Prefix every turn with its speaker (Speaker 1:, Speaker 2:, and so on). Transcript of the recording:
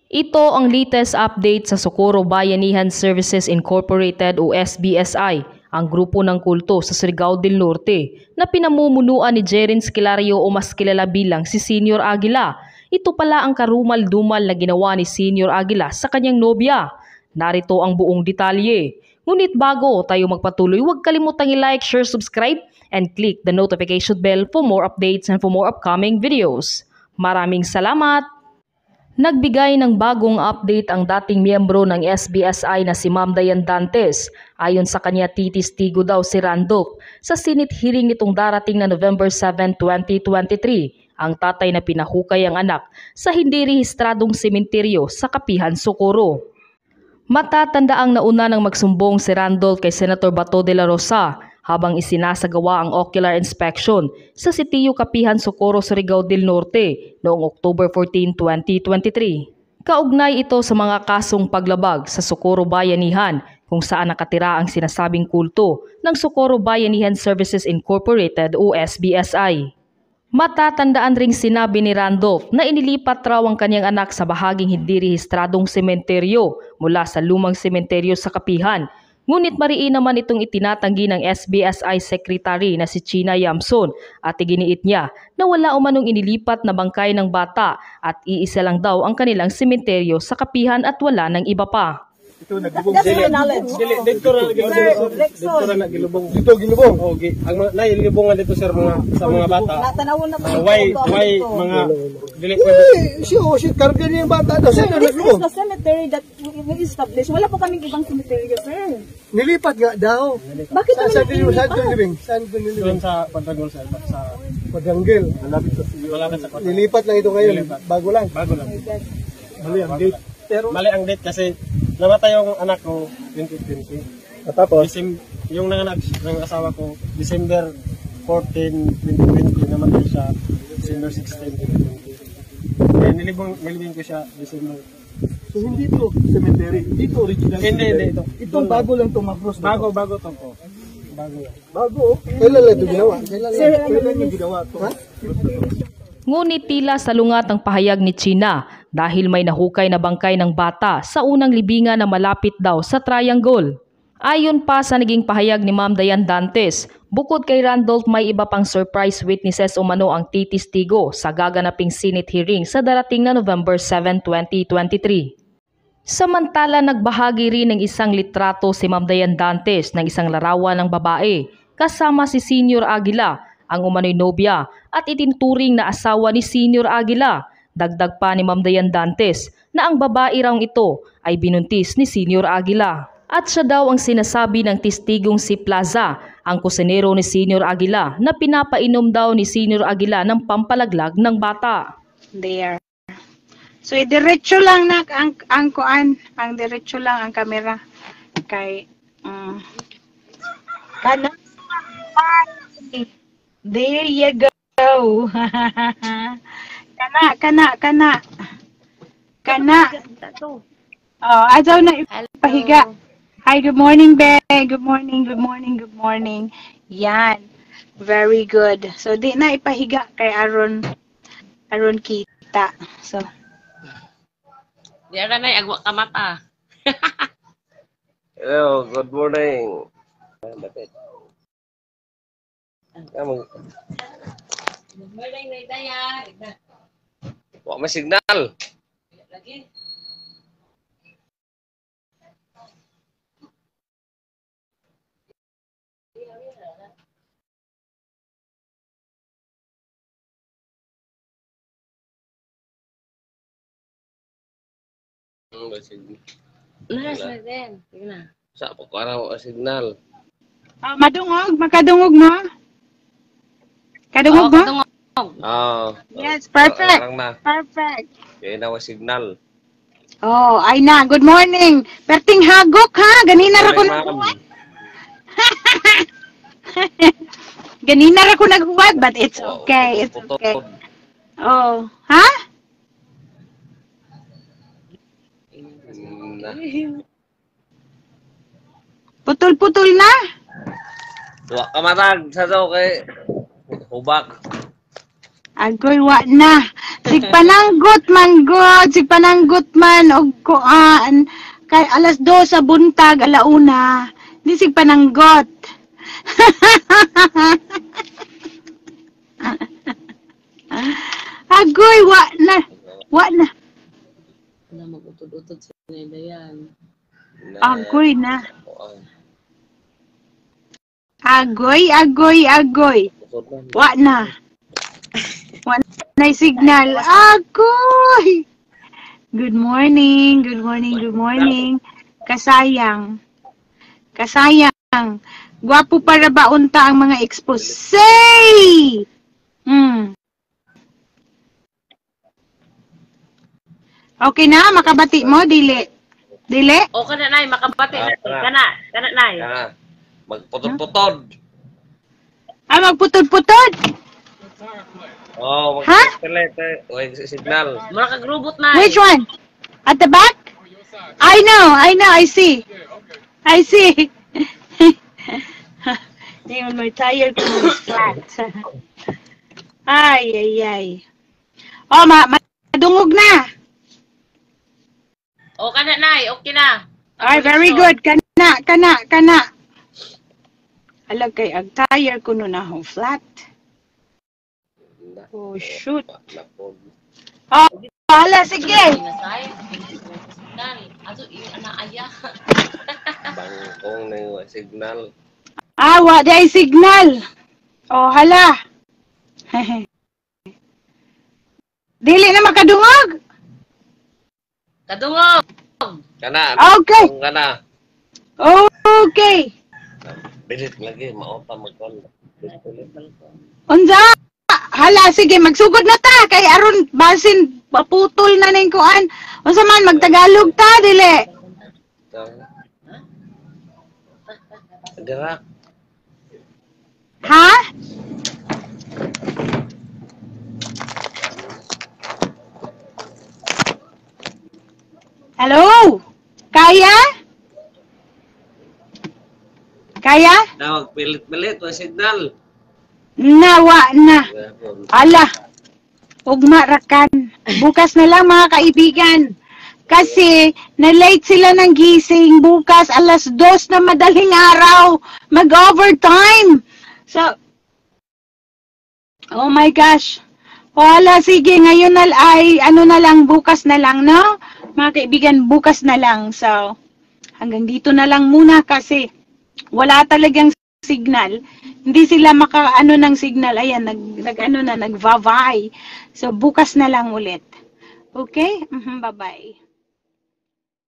Speaker 1: Ito ang latest update sa Socorro Bayanihan Services Incorporated o SBSI, ang grupo ng kulto sa Surigao del Norte na pinamumunuan ni Jerin Esquilario o mas kilala bilang si Senior Aguila. Ito pala ang karumal-dumal na ginawa ni Senior Aguila sa kanyang nobya. Narito ang buong detalye. Ngunit bago tayo magpatuloy, huwag kalimutang i-like, share, subscribe, and click the notification bell for more updates and for more upcoming videos. Maraming salamat! Nagbigay ng bagong update ang dating miyembro ng SBSI na si Ma'am Dayan Dantes. Ayon sa kanya, titistigo daw si Randolph sa Senate hearing nitong darating na November 7, 2023. Ang tatay na pinahukay ang anak sa hindi rehistradong sementeryo sa Kapihan, Socorro. Matatandaang nauna nang magsumbong si Randolph kay Senator Bato de la Rosa habang isinasagawa ang ocular inspection sa Sitio Kapihan, Socorro, Surigao del Norte noong October 14, 2023. Kaugnay ito sa mga kasong paglabag sa Socorro Bayanihan kung saan nakatira ang sinasabing kulto ng Socorro Bayanihan Services Incorporated o SBSI. Matatandaan ring sinabi ni Randolph na inilipat raw ang kanyang anak sa bahaging hindi rehistradong sementeryo mula sa lumang sementeryo sa Kapihan. Ngunit mariin naman itong itinatanggi ng SBSI Secretary na si China Yamson at iginiit niya na wala umanong inilipat na bangkay ng bata at iisa lang daw ang kanilang sementeryo sa Kapihan at wala ng iba pa.
Speaker 2: Ito naglubong. Dito ra naglubong. Dito gilubong. Okay. Ang nailubongan dito sir sa mga bata.
Speaker 3: Natanawon na
Speaker 2: Why mga dili ko. Shit, karga niya yung bata daw.
Speaker 3: Sir, this is the cemetery that we established. Wala po kaming ibang cemetery, sir.
Speaker 2: Nilipat nga daw.
Speaker 3: Bakit
Speaker 2: saan nilibing? Saan nilibing? Sa Padrangol sa Padrangol. Malapit sa Padrangol. Nilipat lang ito ngayon. Bago lang. Mali ang date. Mali ang date kasi namatay yung anak ko 2020. At tapos yung nanganak ng asawa ko December 14, 2020 namatay siya December 16, 2020. Kaya nilibing ko siya December. So hindi to cemetery, dito original. Hindi ito. Itong bago lang to Macros. Bago to po. Bago. Kailan lang ito ginawa? Kailan yung ginawa to? Ha?
Speaker 1: Ngunit tila salungat ang pahayag ni China dahil may nahukay na bangkay ng bata sa unang libingan na malapit daw sa Triangle. Ayon pa sa naging pahayag ni Ma'am Dayan Dantes, bukod kay Randolph may iba pang surprise witnesses umano ang titistigo sa gaganaping Senate hearing sa darating na November 7, 2023. Samantala nagbahagi rin ng isang litrato si Ma'am Dayan Dantes ng isang larawan ng babae kasama si Senior Aguila, ang umano'y nobya at itinuturing na asawa ni Senior Aguila. Dagdag pa ni Ma'am Dayan Dantes na ang babae raw ito ay binuntis ni Senior Aguila. At siya daw ang sinasabi ng testigong si Plaza, ang kusinero ni Senior Aguila na pinapainom daw ni Senior Aguila ng pampalaglag ng bata.
Speaker 4: There. So diretso lang na ang kuan, ang diretso lang ang kamera kay kana. There you go. Kana. Oh, ayaw na ipahiga. Hi, good morning, Be. Good morning. Yan. Very good. So, di na ipahiga kay Aaron kita. So.
Speaker 5: Di na agwa ka mata.
Speaker 6: Hello, good morning. Wala may signal. Lagi. Sa pagkaraw ang signal.
Speaker 4: Makadungog mo? Kadungog mo? Yes, perfect. Perfect.
Speaker 6: Kaya na ang signal.
Speaker 4: Oh, ay na. Good morning. Perting hagok ha. Ganina ra ko naghuwad. Ganina ra ko naghuwad, but it's okay. It's okay. Oh, ha? Putol-putol na.
Speaker 6: Wa ka matag sa daw kay hubak.
Speaker 4: Agoy, wa na. Sigpananggot man og kuan kay alas 2 sa buntag alauna. Di sigpananggot. Agoy wa na.
Speaker 5: Wala mag-utod-utod sa nila yan.
Speaker 4: Agoy na. Agoy. Wa na. Wa na signal. Agoy. Good morning. Kasayang. Gwapo para ba unta ang mga expose? Okay na, makabati mo, dili.
Speaker 5: O, kana nay, makabati. Kana, nay.
Speaker 6: Magputod-putod.
Speaker 4: Magputod-putod?
Speaker 6: Oh,
Speaker 4: Ha?
Speaker 6: signal.
Speaker 5: Mura kag-robot, nay.
Speaker 4: Which one? At the back? I know, I see. Ngayon, my tire ko is flat. Ay. Oh, madungog na.
Speaker 5: O, kana, nay. Okay na.
Speaker 4: Ay, very good. Kana. Alag kay ag tire ko nun na flat. Oh, shoot. Oh, hala, sige.
Speaker 5: Nasay. Signal. Aso, aya.
Speaker 6: Bangkong na signal.
Speaker 4: Wa day signal. Oh, hala. Dili na makadungog.
Speaker 5: Kadungog.
Speaker 6: Kana.
Speaker 4: Okay.
Speaker 6: Kana.
Speaker 4: Okay.
Speaker 6: Bilit lagi, maota magkon.
Speaker 4: Unsa? Hala, sige, magsugod na ta. Kay aron, basin, paputol na ning kuan. Unsa man, magtagalog ta, dili.
Speaker 6: Dira.
Speaker 4: Ha? Hello? Kaya?
Speaker 6: Nawag pilit-pilit wa signal.
Speaker 4: Nawa na. Ala. Ugma rakan. Bukas na lang mga kaibigan. Kasi na-late sila ng gising bukas alas 2 na madaling araw. Mag-overtime. So, oh my gosh. Wala, sige, ngayon na ay, bukas na lang, no? Mga kaibigan, bukas na lang. So, hanggang dito na lang muna kasi wala talagang signal. Hindi sila ng signal. Ayan, nag-vavay. So, bukas na lang ulit. Okay? Bye-bye.